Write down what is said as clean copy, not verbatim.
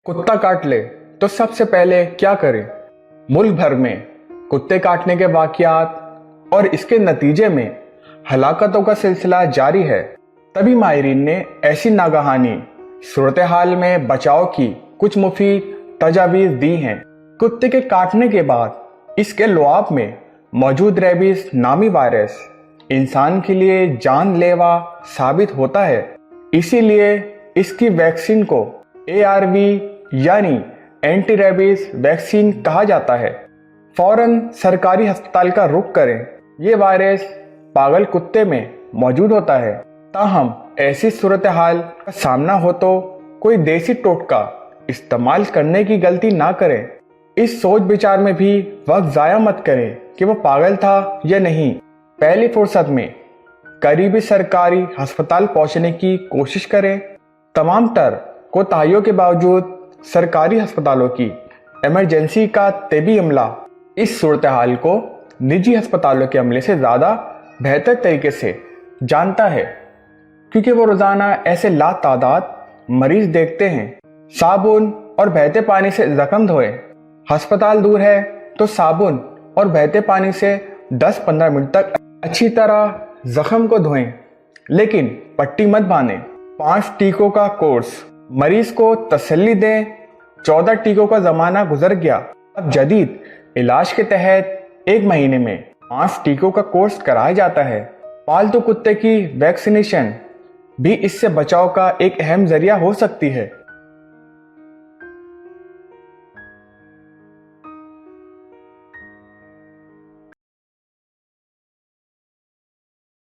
कुत्ता काट ले तो सबसे पहले क्या करें? मुल्क भर में कुत्ते काटने के वाकयात और इसके नतीजे में हलाकतों का सिलसिला जारी है। तभी माहिरीन ने ऐसी नागहानी सूरत हाल में बचाव की कुछ मुफीद तजावीज़ दी हैं। कुत्ते के काटने के बाद इसके लुआब में मौजूद रेबीज नामी वायरस इंसान के लिए जानलेवा साबित होता है। इसीलिए इसकी वैक्सीन को ARV यानी एंटी रेबीज वैक्सीन कहा जाता है। फौरन सरकारी अस्पताल का रुख करें। ये वायरस पागल कुत्ते में मौजूद होता है। ताहम ऐसी सूरत हाल का सामना हो तो कोई देसी टोटका इस्तेमाल करने की गलती ना करें। इस सोच विचार में भी वक्त ज़ाया मत करें कि वो पागल था या नहीं। पहली फुर्सत में करीबी सरकारी अस्पताल पहुंचने की कोशिश करें। तमाम तर कोताहियों के बावजूद सरकारी अस्पतालों की इमरजेंसी का तिब्बी अमला इस सूरत हाल को निजी अस्पतालों के अमले से ज़्यादा बेहतर तरीके से जानता है, क्योंकि वो रोज़ाना ऐसे लातादाद मरीज देखते हैं। साबुन और बहते पानी से जख्म धोएं। अस्पताल दूर है तो साबुन और बहते पानी से 10-15 मिनट तक अच्छी तरह जख्म को धोएं, लेकिन पट्टी मत बांधें। 5 टीकों का कोर्स मरीज को तसल्ली दें। 14 टीकों का ज़माना गुजर गया। अब जदीद इलाज के तहत 1 महीने में 5 टीकों का कोर्स कराया जाता है। पालतू कुत्ते की वैक्सीनेशन भी इससे बचाव का एक अहम जरिया हो सकती है।